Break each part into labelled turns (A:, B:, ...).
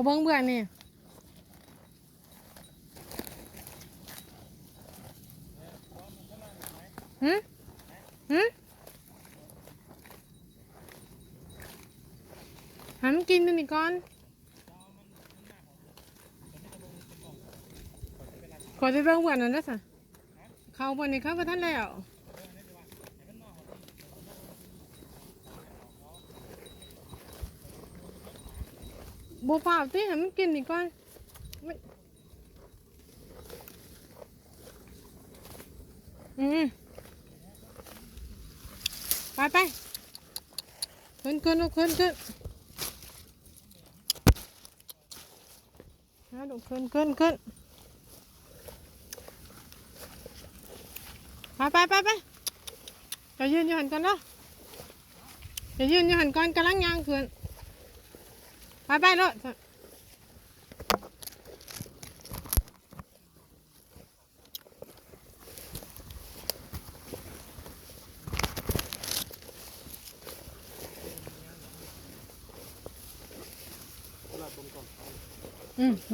A: เบิ้งเบื่อนี่หืมหืมหามันกินตัวนี้ก่อนขอไปเบิ้งเบื่อนั่นนะสิเขาบนนี้เขาก็ท่านแล้วบัวเปล่าที่หามันกินนี่ก่อนไปขึ้นลูกขึ้นนะลูกขึ้นไปจะยืนอยู่หันกันเนาะจะยืนอยู่หันก่อนกำลังย่างขึ้นไปเลย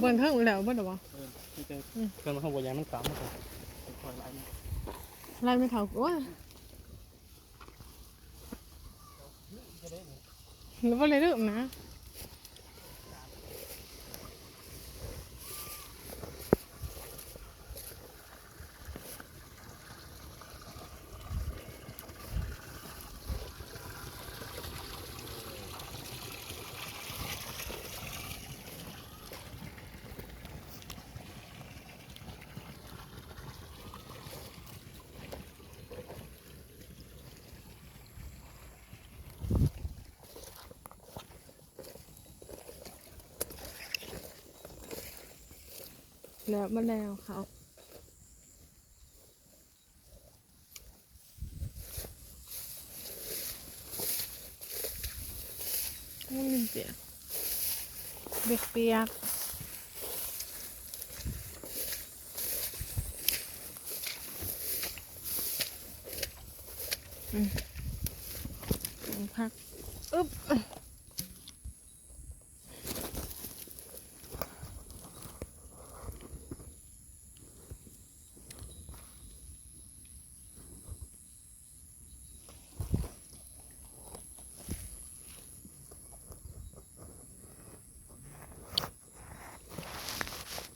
A: บนเพิ่งแล้วบนหรอวะ
B: เกินมาข้างบนยางมันกลับมาก่อนคอยไล่
A: ไม่เท่าโอ้ยหรือว่าอะไรเรื่องนะแล้วมาแล้วเขาไม่มีเปียกเปียกพักอึ๊บ